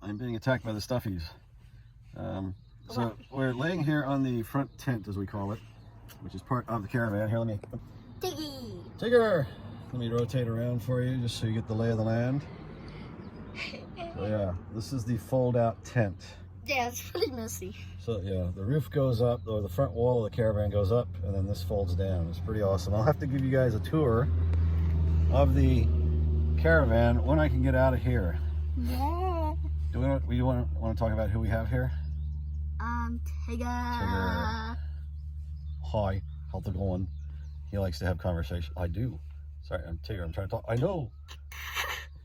I'm being attacked by the stuffies. So we're laying here on the front tent, as we call it, which is part of the caravan. Here, let me... Tigger! Let me rotate around for you, just so you get the lay of the land. So yeah, this is the fold-out tent. Yeah, it's pretty messy. So yeah, the roof goes up, or the front wall of the caravan goes up, and then this folds down. It's pretty awesome. I'll have to give you guys a tour of the caravan when I can get out of here. Yeah. Do we want to talk about who we have here? Tigger. Hi, how's it going? He likes to have conversation. I do. Sorry, I'm Tigger. I'm trying to talk. I know.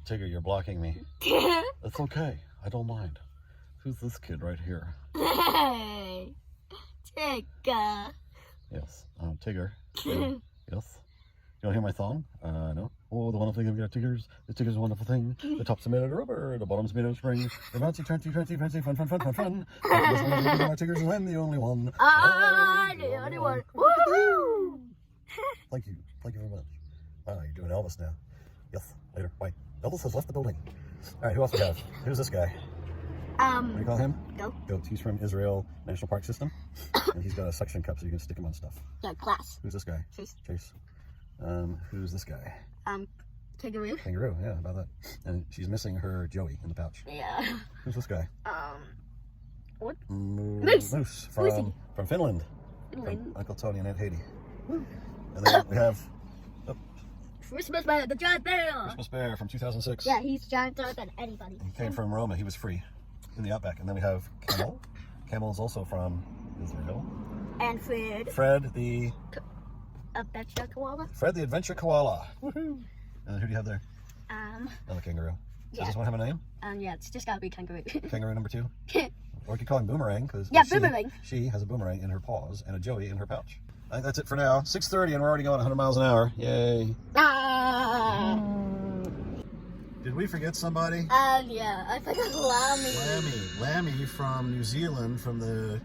Tigger, you're blocking me. It's okay. I don't mind. Who's this kid right here? Hey, Tigger. Yes, Tigger. Yes. You don't hear my song? No. Oh, the wonderful thing of Tiggers. The Tigger's a wonderful thing. The top's made out of rubber. The bottom's made out of spring. The bouncy, fancy, fun, fun, fun, fun, fun. My Tiggers, and I'm the only one. The only one. Woohoo! Thank you. Thank you very much. You're doing Elvis now. Yes. Later. Bye. Elvis has left the building. All right. Who else we have? Who's this guy? What do you call him? Goat. He's from Israel National Park System, and he's got a suction cup so you can stick him on stuff. Yeah, class. Who's this guy? Chase. Who's this guy? Kangaroo. Kangaroo, yeah, about that. And she's missing her Joey in the pouch. Yeah. Who's this guy? What? Moose from Finland. From Uncle Tony and Aunt Haiti. And then we have Christmas Bear, the giant bear. Christmas Bear from 2006. Yeah, he's gianter than anybody. He came from Roma. He was free in the outback. And then we have Camel. Camel is also from Israel. And Fred. Fred the Adventure Koala. Fred the Adventure Koala. Woohoo! And who do you have there? Another kangaroo. Yeah. Does this one have a name? Yeah, it's just gotta be kangaroo. Kangaroo number 2? Or we could call him Boomerang, because Boomerang. She has a boomerang in her paws and a Joey in her pouch. I think that's it for now. 6:30 and we're already going 100 miles an hour. Yay. Did we forget somebody? Yeah, I forgot Lammy. Lammy from New Zealand, from the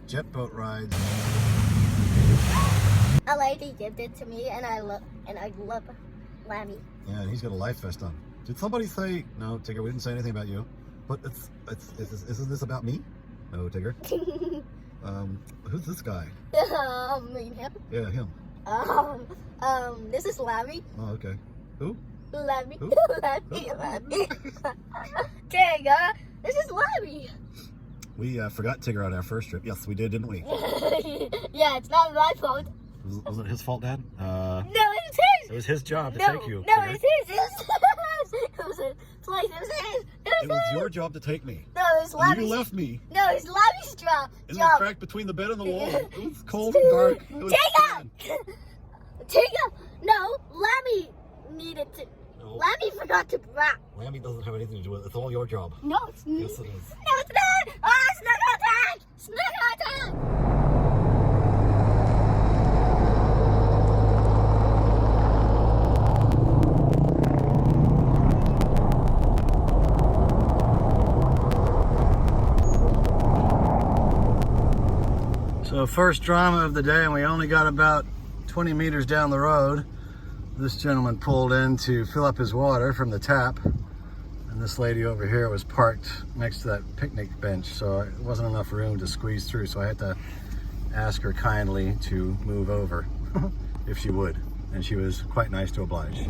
jet boat ride. A lady gave it to me, and I love Lammy. Yeah, and he's got a life vest on. Did somebody say, no, Tigger, we didn't say anything about you, but isn't this about me? No, Tigger. Who's this guy? Him? Yeah, him. This is Lammy. Oh, okay. Who? Lammy. Who? Lammy. Tigger, this is Lammy. We forgot Tigger on our first trip. Yes, we did, didn't we? Yeah, it's not my fault. Was it his fault, Dad? No, it was his. It was his job to take you. No, Tigger. it was his. It was his place. It was his. It was your job to take me. No, it was Lammy's. You left me. No, it was Lammy's job. In the crack between the bed and the wall. It was cold and dark. Tigger! No, Lammy needed to. No. Lammy forgot to wrap. Lammy doesn't have anything to do with it. It's all your job. No, it's not. Yes, it is. No, it's not. Oh, it's not attack! It's not attack! So first drama of the day, and we only got about 20 meters down the road. This gentleman pulled in to fill up his water from the tap, and this lady over here was parked next to that picnic bench, so it wasn't enough room to squeeze through, so I had to ask her kindly to move over if she would, and she was quite nice to oblige.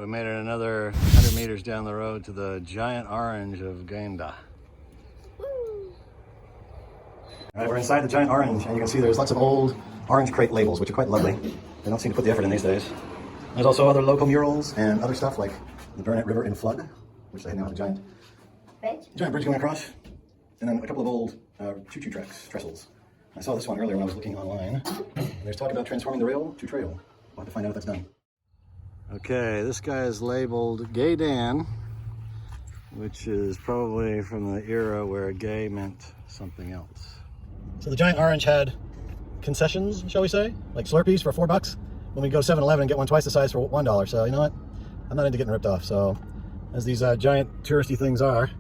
We made it another 100 meters down the road to the giant orange of Gaynda. Alright, we're inside the giant orange, and you can see there's lots of old orange crate labels, which are quite lovely. They don't seem to put the effort in these days. There's also other local murals and other stuff like the Burnett River in flood, which they now have a giant bridge going across, and then a couple of old choo-choo tracks, trestles. I saw this one earlier when I was looking online. There's talk about transforming the rail to trail. We'll have to find out if that's done. Okay, this guy is labeled Gay Dan, which is probably from the era where gay meant something else. So the giant orange had concessions, shall we say? Like Slurpees for $4. When we go to 7-Eleven and get one twice the size for $1. So you know what? I'm not into getting ripped off. So as these giant touristy things are,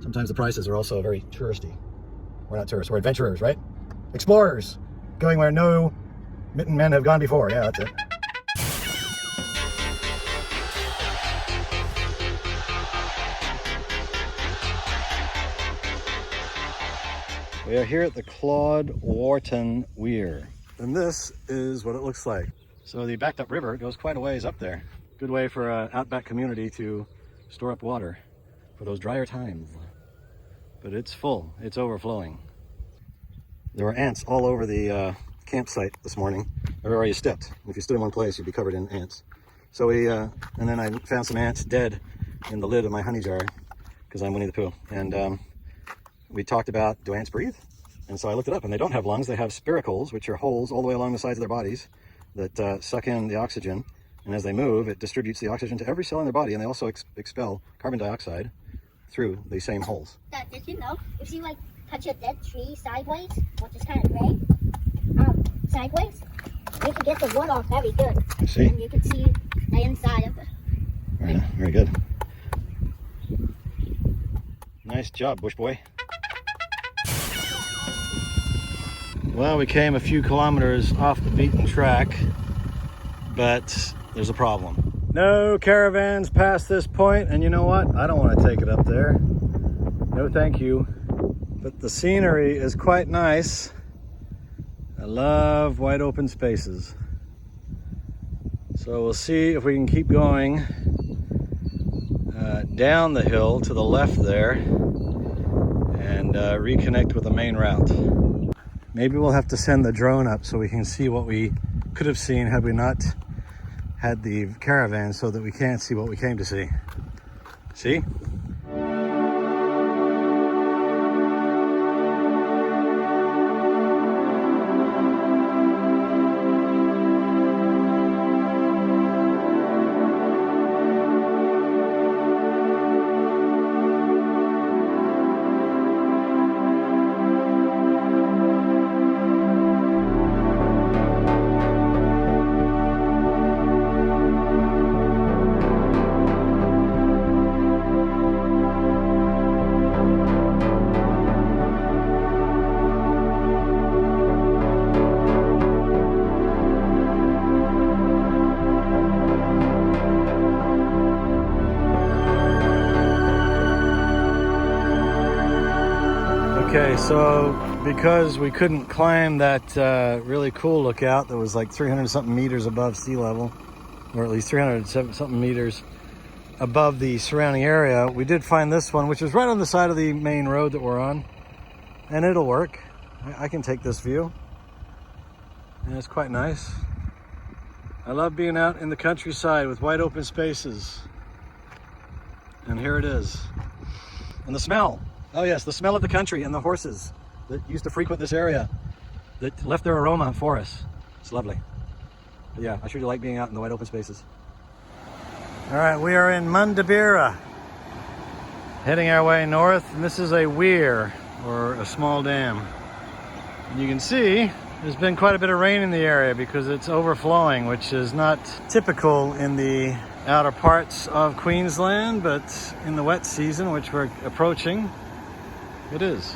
sometimes the prices are also very touristy. We're not tourists, we're adventurers, right? Explorers, going where no Mitten men have gone before. Yeah, that's it. We are here at the Claude Wharton Weir, and this is what it looks like. So the backed up river goes quite a ways up there. Good way for an outback community to store up water for those drier times. But it's full, it's overflowing. There were ants all over the campsite this morning, everywhere you stepped. If you stood in one place, you'd be covered in ants. So and then I found some ants dead in the lid of my honey jar, because I'm Winnie the Pooh. And we talked about, do ants breathe? And so I looked it up, and they don't have lungs. They have spiracles, which are holes all the way along the sides of their bodies that suck in the oxygen. And as they move, it distributes the oxygen to every cell in their body, and they also expel carbon dioxide through the same holes. Dad, did you know if you like touch a dead tree sideways, which is kind of gray, sideways, you can get the wood off very good. See? And you can see the inside of it. Yeah, very good. Nice job, bush boy. Well, we came a few kilometers off the beaten track, but there's a problem. No caravans past this point, and you know what? I don't want to take it up there. No, thank you. But the scenery is quite nice. I love wide open spaces. So we'll see if we can keep going down the hill to the left there and reconnect with the main route. Maybe we'll have to send the drone up so we can see what we could have seen had we not had the caravan, so that we can't see what we came to see. See? Okay, so because we couldn't climb that really cool lookout that was like 300 something meters above sea level, or at least 300 something meters above the surrounding area, we did find this one, which is right on the side of the main road that we're on, and it'll work. I can take this view, and it's quite nice. I love being out in the countryside with wide open spaces, and here it is. And the smell. Oh yes, the smell of the country and the horses that used to frequent this area that left their aroma for us. It's lovely. But yeah, I sure do like being out in the wide open spaces. All right, we are in Mundabera, heading our way north, and this is a weir, or a small dam. And you can see there's been quite a bit of rain in the area because it's overflowing, which is not typical in the outer parts of Queensland, but in the wet season, which we're approaching, it is.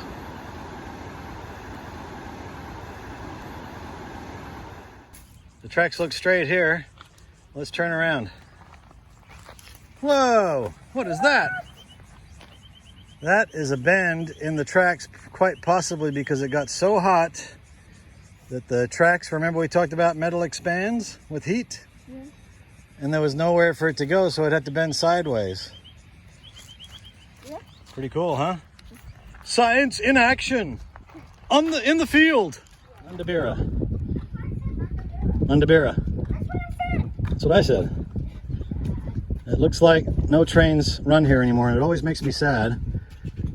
The tracks look straight here. Let's turn around. Whoa, what is that? That is a bend in the tracks, quite possibly because it got so hot that the tracks, remember we talked about metal expands with heat? Yeah. And there was nowhere for it to go, so it had to bend sideways. Yeah. Pretty cool, huh? Science in action, in the field. Mundabera. Mundabera. That's what I said. It looks like no trains run here anymore, and it always makes me sad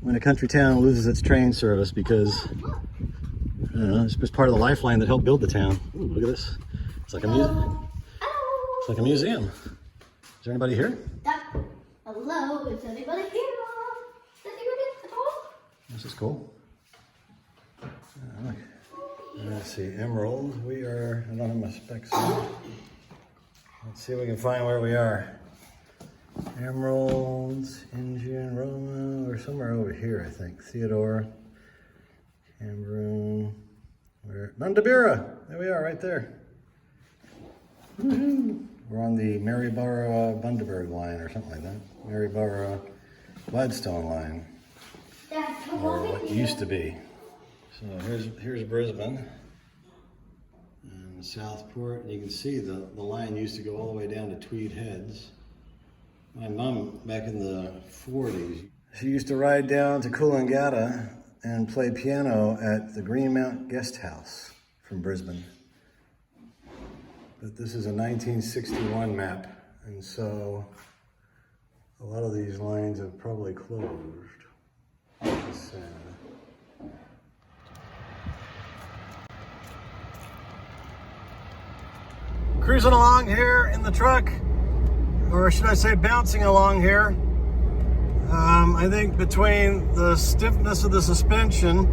when a country town loses its train service because, I don't know, it's just part of the lifeline that helped build the town. Ooh, look at this. It's like a museum. It's like a museum. Is there anybody here? Hello, is anybody here? This is cool. Look. Let's see, emerald. We are, I don't have my specs on. Let's see if we can find where we are. Emeralds, Indian, Roma, we're somewhere over here, I think. Theodore, Cameroon, Mundabera. There we are, right there. We're on the Maryborough-Bundaberg line or something like that. Maryborough-Gladstone line, or what used to be. So here's Brisbane and Southport. You can see the line used to go all the way down to Tweed Heads. My mom, back in the 40s, she used to ride down to Coolangatta and play piano at the Greenmount Guest House from Brisbane. But this is a 1961 map, and so a lot of these lines have probably closed. That's sad. Cruising along here in the truck, or should I say bouncing along here. I think between the stiffness of the suspension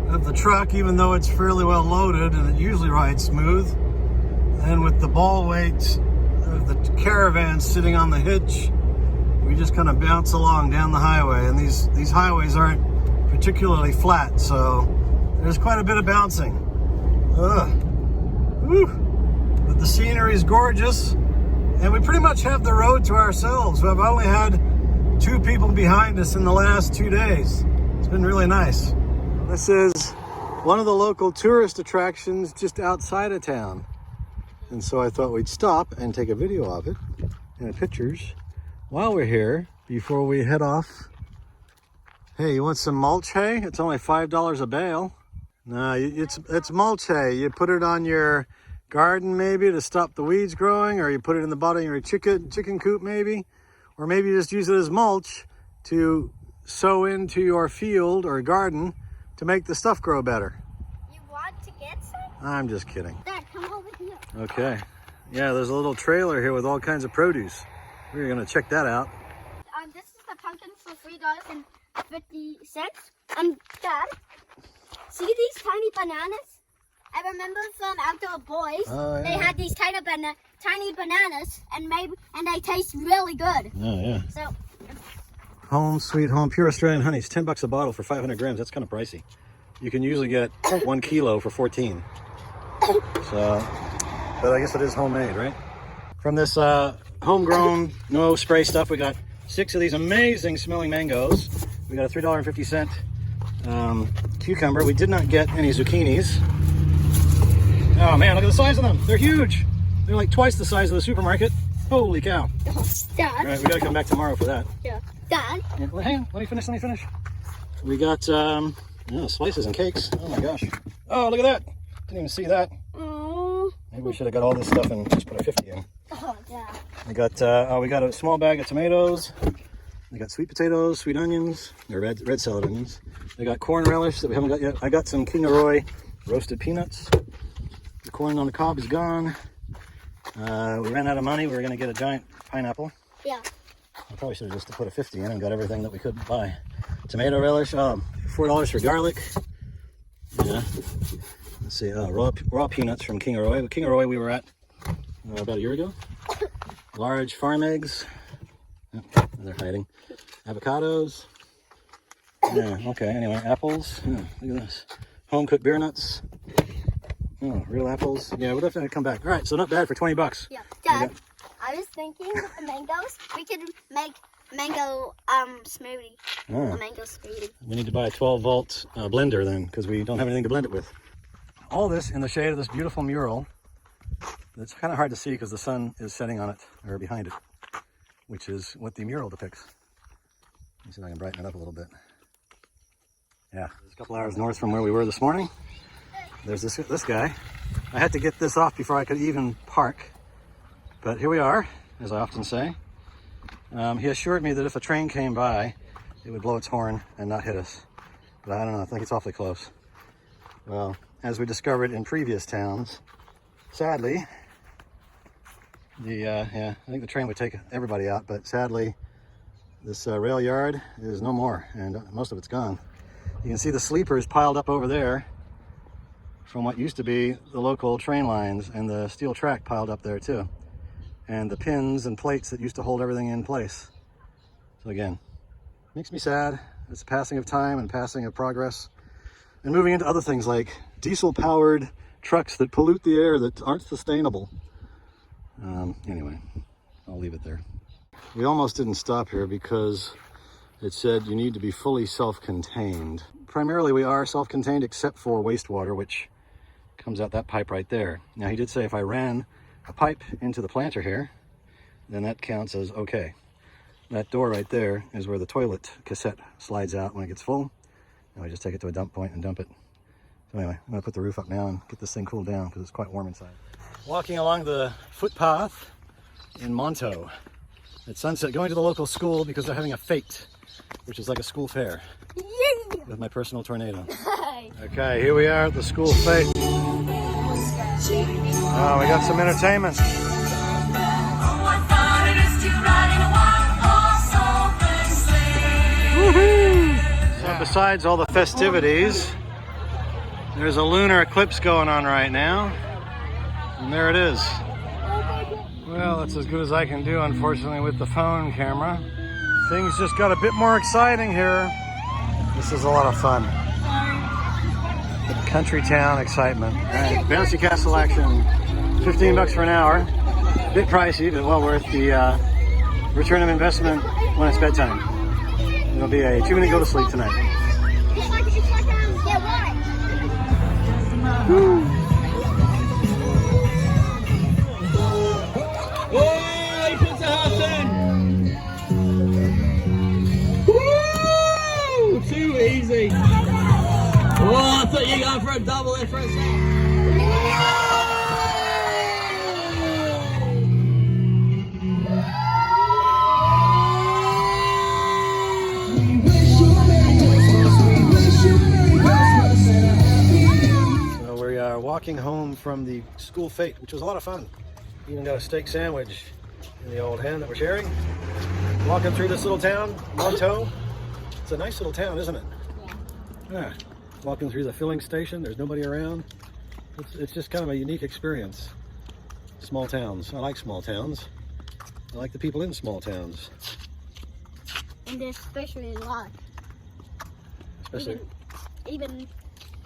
of the truck, even though it's fairly well loaded and it usually rides smooth, and with the ball weight of the caravan sitting on the hitch, we just kind of bounce along down the highway. And these highways aren't particularly flat, so there's quite a bit of bouncing. Woo. But the scenery is gorgeous, and we pretty much have the road to ourselves. We've only had 2 people behind us in the last 2 days. It's been really nice. This is one of the local tourist attractions just outside of town. And so I thought we'd stop and take a video of it and pictures while we're here before we head off. Hey, you want some mulch hay? It's only $5 a bale. No, it's mulch hay. You put it on your garden maybe to stop the weeds growing, or you put it in the bottom of your chicken coop maybe, or maybe you just use it as mulch to sow into your field or garden to make the stuff grow better. You want to get some? I'm just kidding. Dad, come over here. Okay. Yeah, there's a little trailer here with all kinds of produce. We're gonna check that out. This is the pumpkin for $3.50. Dad, see these tiny bananas? I remember from Outdoor Boys, they had these tiny bananas, and they taste really good. Oh yeah. So, Home Sweet Home Pure Australian Honey. It's 10 bucks a bottle for 500 grams. That's kind of pricey. You can usually get 1 kilo for 14. So, but I guess it is homemade, right? From this homegrown, no spray stuff, we got 6 of these amazing smelling mangoes. We got a $3.50 cucumber. We did not get any zucchinis. Oh man, look at the size of them. They're huge. They're like twice the size of the supermarket. Holy cow. Dad. All right, we gotta come back tomorrow for that. Yeah. Dad. Yeah, well, hang on, let me finish. We got slices and cakes. Oh my gosh. Oh, look at that. Didn't even see that. Oh. Maybe we should have got all this stuff and just put our 50 in. Oh, Dad. We got a small bag of tomatoes. We got sweet potatoes, sweet onions, or red salad onions. We got corn relish that we haven't got yet. I got some Kingaroy roasted peanuts. The corn on the cob is gone. We ran out of money. We were going to get a giant pineapple. Yeah. I probably should have just put a 50 in and got everything that we could buy. Tomato relish, $4 for garlic. Yeah. Let's see, raw peanuts from Kingaroy. Kingaroy we were at about a year ago. Large farm eggs. Oh, they're hiding. Avocados. Yeah, okay, anyway, apples. Yeah, look at this. Home-cooked beer nuts. Oh, real apples. Yeah, we'll definitely come back. All right, so not bad for 20 bucks. Yeah. Dad, I was thinking with the mangoes, we could make mango smoothie. Oh. A mango smoothie. We need to buy a 12-volt blender then, because we don't have anything to blend it with. All this in the shade of this beautiful mural. It's kind of hard to see because the sun is setting on it, or behind it, which is what the mural depicts. Let me see if I can brighten it up a little bit. Yeah, it's a couple hours north from where we were this morning. There's this guy. I had to get this off before I could even park. But here we are, as I often say. He assured me that if a train came by, it would blow its horn and not hit us. But I don't know, I think it's awfully close. Well, as we discovered in previous towns, sadly, I think the train would take everybody out, but sadly, this rail yard is no more, and most of it's gone. You can see the sleepers piled up over there from what used to be the local train lines, and the steel track piled up there too. And the pins and plates that used to hold everything in place. So again, makes me sad. It's a passing of time and passing of progress. And moving into other things like diesel-powered trucks that pollute the air that aren't sustainable. Anyway, I'll leave it there. We almost didn't stop here because it said you need to be fully self-contained. Primarily we are self-contained except for wastewater, which comes out that pipe right there. Now he did say if I ran a pipe into the planter here, then that counts as okay. That door right there is where the toilet cassette slides out when it gets full. And we just take it to a dump point and dump it. So anyway, I'm gonna put the roof up now and get this thing cooled down because it's quite warm inside. Walking along the footpath in Monto at sunset, going to the local school because they're having a fete, which is like a school fair. Yeah. With my personal tornado. Okay, here we are at the school fete. Oh, we got some entertainment. Woohoo! So besides all the festivities, there's a lunar eclipse going on right now. And there it is. Well, that's as good as I can do, unfortunately, with the phone camera. Things just got a bit more exciting here. This is a lot of fun. Country town excitement. Right, bouncy castle action. $15 for an hour. A bit pricey, but well worth the return of investment when it's bedtime. It'll be a 2-minute go to sleep tonight. Woo. Hey, Pizza Hut! Woo! Too easy. Oh, I thought you were going for a double there for a second. So we are walking home from the school fete, which was a lot of fun. Even got a steak sandwich in the old hen that we're sharing. Walking through this little town, Monto. It's a nice little town, isn't it? Yeah. Walking through the filling station, there's nobody around. It's just kind of a unique experience. Small towns. I like small towns. I like the people in small towns. And there's especially a lot. Especially. Even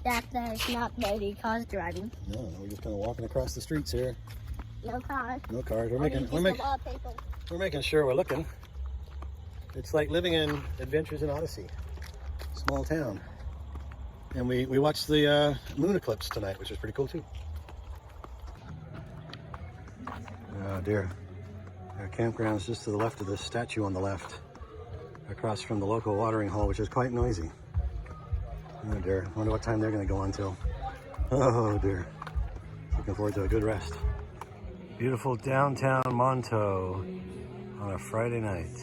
that there's not many cars driving. No, we're just kind of walking across the streets here. No cars. No cars. We're Only making just a lot of people. we're making sure we're looking. It's like living in Adventures in Odyssey. Small town. And we watched the moon eclipse tonight, which was pretty cool too. Oh dear. Our campground's just to the left of this statue on the left, across from the local watering hole, which is quite noisy. Oh dear. I wonder what time they're going to go on till. Oh dear. Looking forward to a good rest. Beautiful downtown Monto on a Friday night.